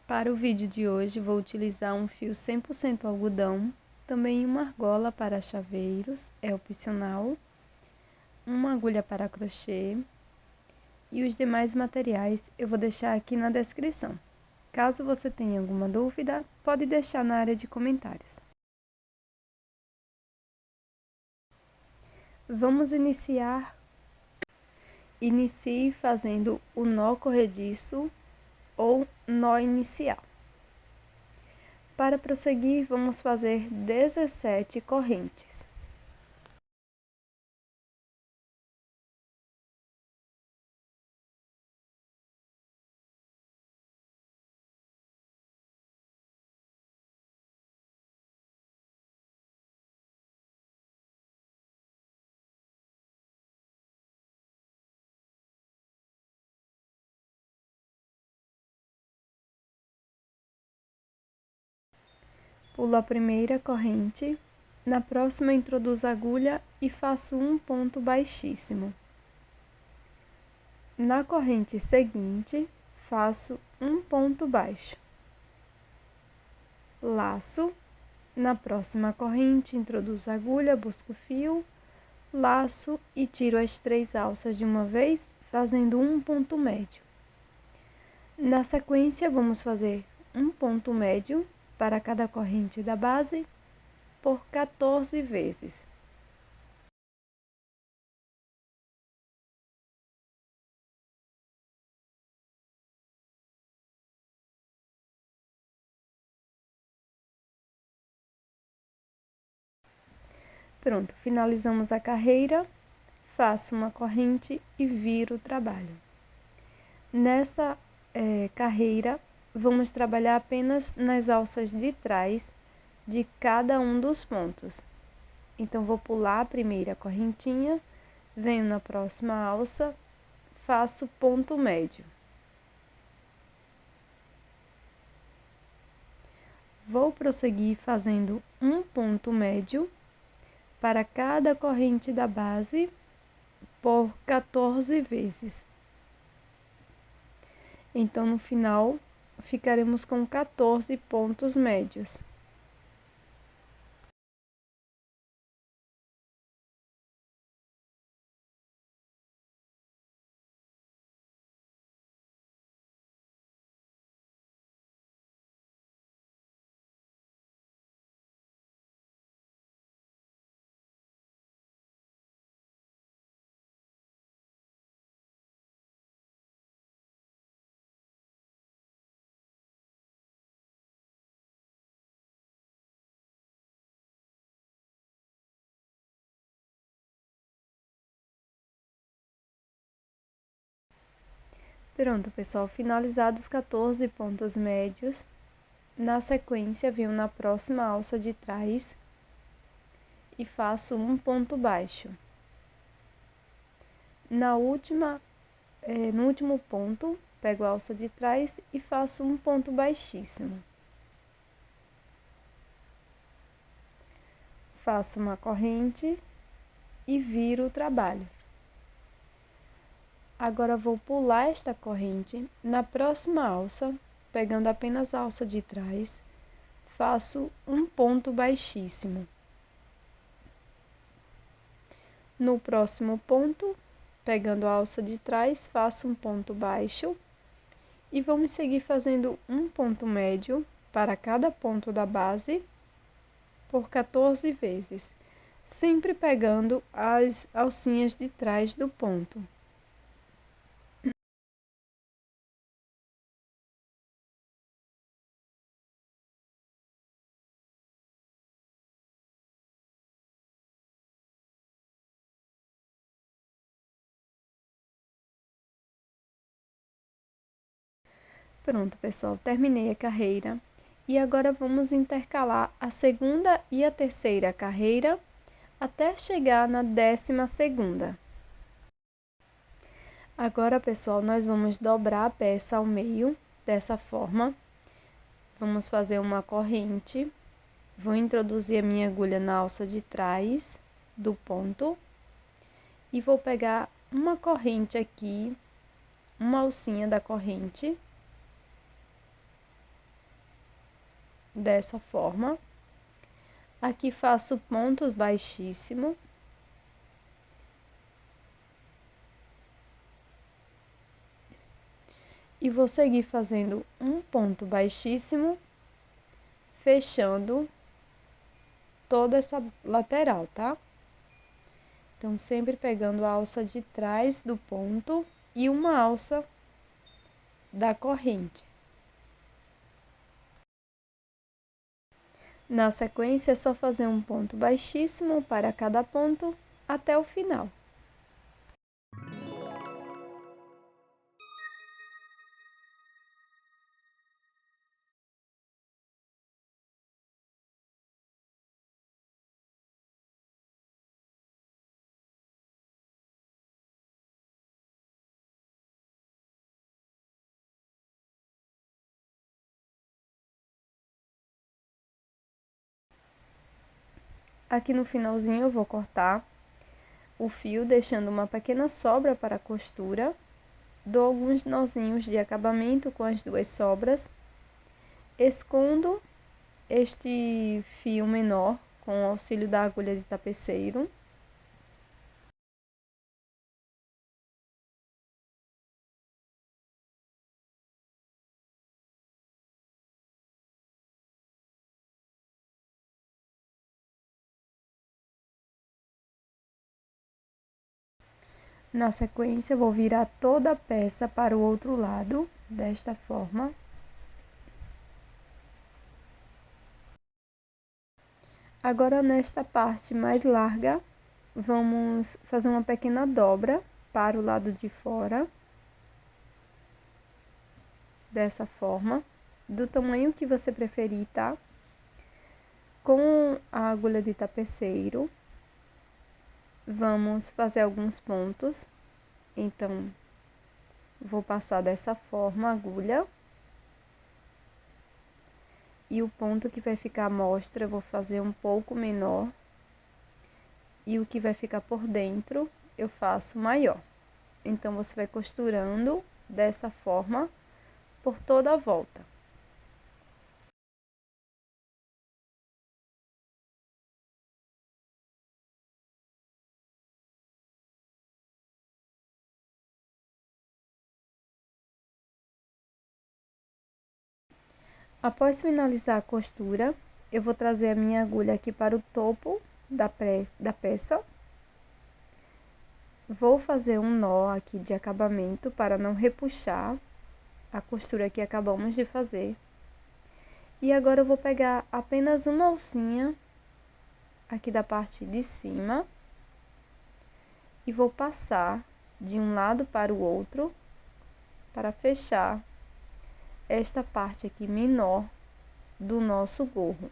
Para o vídeo de hoje, vou utilizar um fio 100% algodão, também uma argola para chaveiros, é opcional, uma agulha para crochê e os demais materiais eu vou deixar aqui na descrição. Caso você tenha alguma dúvida, pode deixar na área de comentários. Vamos iniciar. Inicie fazendo o nó corrediço ou nó inicial. Para prosseguir, vamos fazer 17 correntes. Pulo a primeira corrente, na próxima introduzo a agulha e faço um ponto baixíssimo. Na corrente seguinte, faço um ponto baixo. Laço, na próxima corrente introduzo a agulha, busco o fio, laço e tiro as 3 alças de uma vez, fazendo um ponto médio. Na sequência, vamos fazer um ponto médio para cada corrente da base por 14 vezes. Pronto, finalizamos a carreira, faço uma corrente e viro o trabalho. Nessa carreira, vamos trabalhar apenas nas alças de trás de cada um dos pontos. Então, vou pular a primeira correntinha, venho na próxima alça, faço ponto médio. Vou prosseguir fazendo um ponto médio para cada corrente da base por 14 vezes. Então, no final, ficaremos com 14 pontos médios. Pronto, pessoal, finalizados os 14 pontos médios. Na sequência, venho na próxima alça de trás e faço um ponto baixo. No último ponto, pego a alça de trás e faço um ponto baixíssimo. Faço uma corrente e viro o trabalho. Agora, vou pular esta corrente, na próxima alça, pegando apenas a alça de trás, faço um ponto baixíssimo. No próximo ponto, pegando a alça de trás, faço um ponto baixo e vamos seguir fazendo um ponto médio para cada ponto da base por 14 vezes, sempre pegando as alcinhas de trás do ponto. Pronto, pessoal, terminei a carreira e agora vamos intercalar a segunda e a terceira carreira até chegar na 12ª. Agora, pessoal, nós vamos dobrar a peça ao meio, dessa forma. Vamos fazer uma corrente. Vou introduzir a minha agulha na alça de trás do ponto e vou pegar uma corrente aqui, uma alcinha da corrente. dessa forma. Aqui faço pontos baixíssimos. E vou seguir fazendo um ponto baixíssimo, fechando toda essa lateral, tá? Então, sempre pegando a alça de trás do ponto e uma alça da corrente. Na sequência, é só fazer um ponto baixíssimo para cada ponto até o final. Aqui no finalzinho eu vou cortar o fio, deixando uma pequena sobra para a costura. Dou alguns nozinhos de acabamento com as duas sobras. Escondo este fio menor com o auxílio da agulha de tapeceiro. Na sequência, vou virar toda a peça para o outro lado, desta forma. Agora, nesta parte mais larga, vamos fazer uma pequena dobra para o lado de fora. Dessa forma, do tamanho que você preferir, tá? Com a agulha de tapeceiro, vamos fazer alguns pontos. Então, vou passar dessa forma a agulha. E o ponto que vai ficar à mostra, eu vou fazer um pouco menor. E o que vai ficar por dentro, eu faço maior. Então, você vai costurando dessa forma por toda a volta. Após finalizar a costura, eu vou trazer a minha agulha aqui para o topo da peça. Vou fazer um nó aqui de acabamento para não repuxar a costura que acabamos de fazer. E agora eu vou pegar apenas uma alcinha aqui da parte de cima e vou passar de um lado para o outro para fechar esta parte aqui menor do nosso gorro.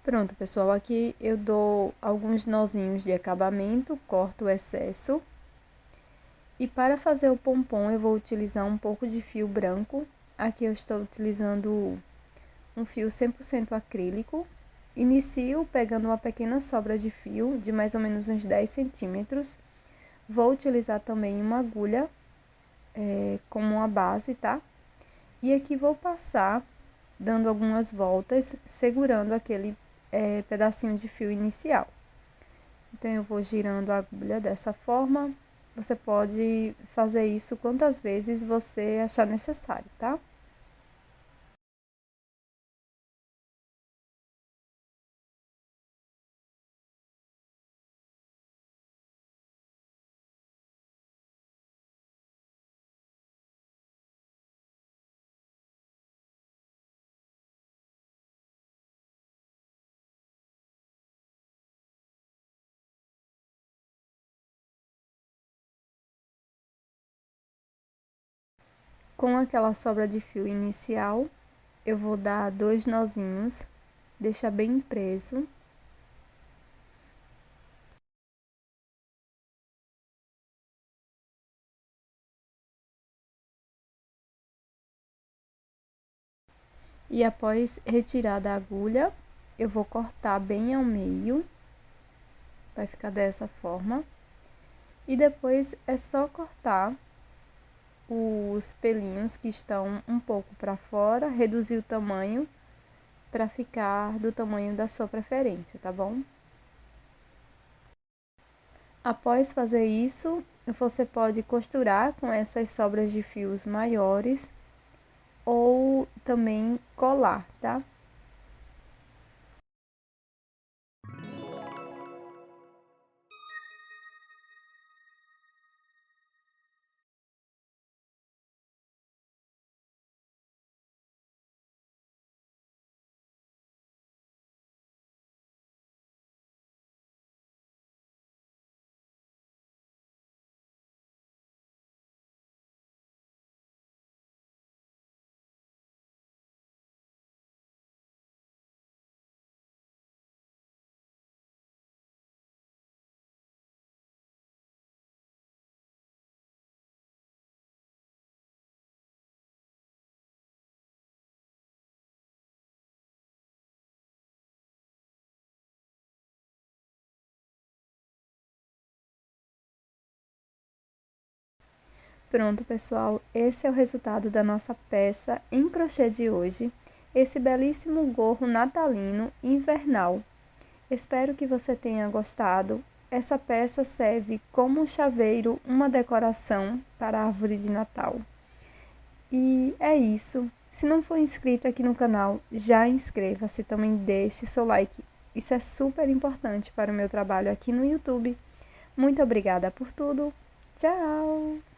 Pronto, pessoal, aqui eu dou alguns nozinhos de acabamento, corto o excesso. E para fazer o pompom, eu vou utilizar um pouco de fio branco. Aqui eu estou utilizando um fio 100% acrílico. Inicio pegando uma pequena sobra de fio, de mais ou menos uns 10 centímetros. Vou utilizar também uma agulha como uma base, tá? E aqui vou passar, dando algumas voltas, segurando aquele pedacinho de fio inicial. Então, eu vou girando a agulha dessa forma. Você pode fazer isso quantas vezes você achar necessário, tá? Com aquela sobra de fio inicial, eu vou dar 2 nozinhos, deixar bem preso. E após retirar da agulha, eu vou cortar bem ao meio. Vai ficar dessa forma. E depois é só cortar os pelinhos que estão um pouco para fora, reduzir o tamanho para ficar do tamanho da sua preferência, tá bom? Após fazer isso, você pode costurar com essas sobras de fios maiores ou também colar, tá? Pronto, pessoal, esse é o resultado da nossa peça em crochê de hoje, esse belíssimo gorro natalino invernal. Espero que você tenha gostado. Essa peça serve como um chaveiro, uma decoração para a árvore de Natal. E é isso. Se não for inscrito aqui no canal, já inscreva-se, também deixe seu like. Isso é super importante para o meu trabalho aqui no YouTube. Muito obrigada por tudo. Tchau!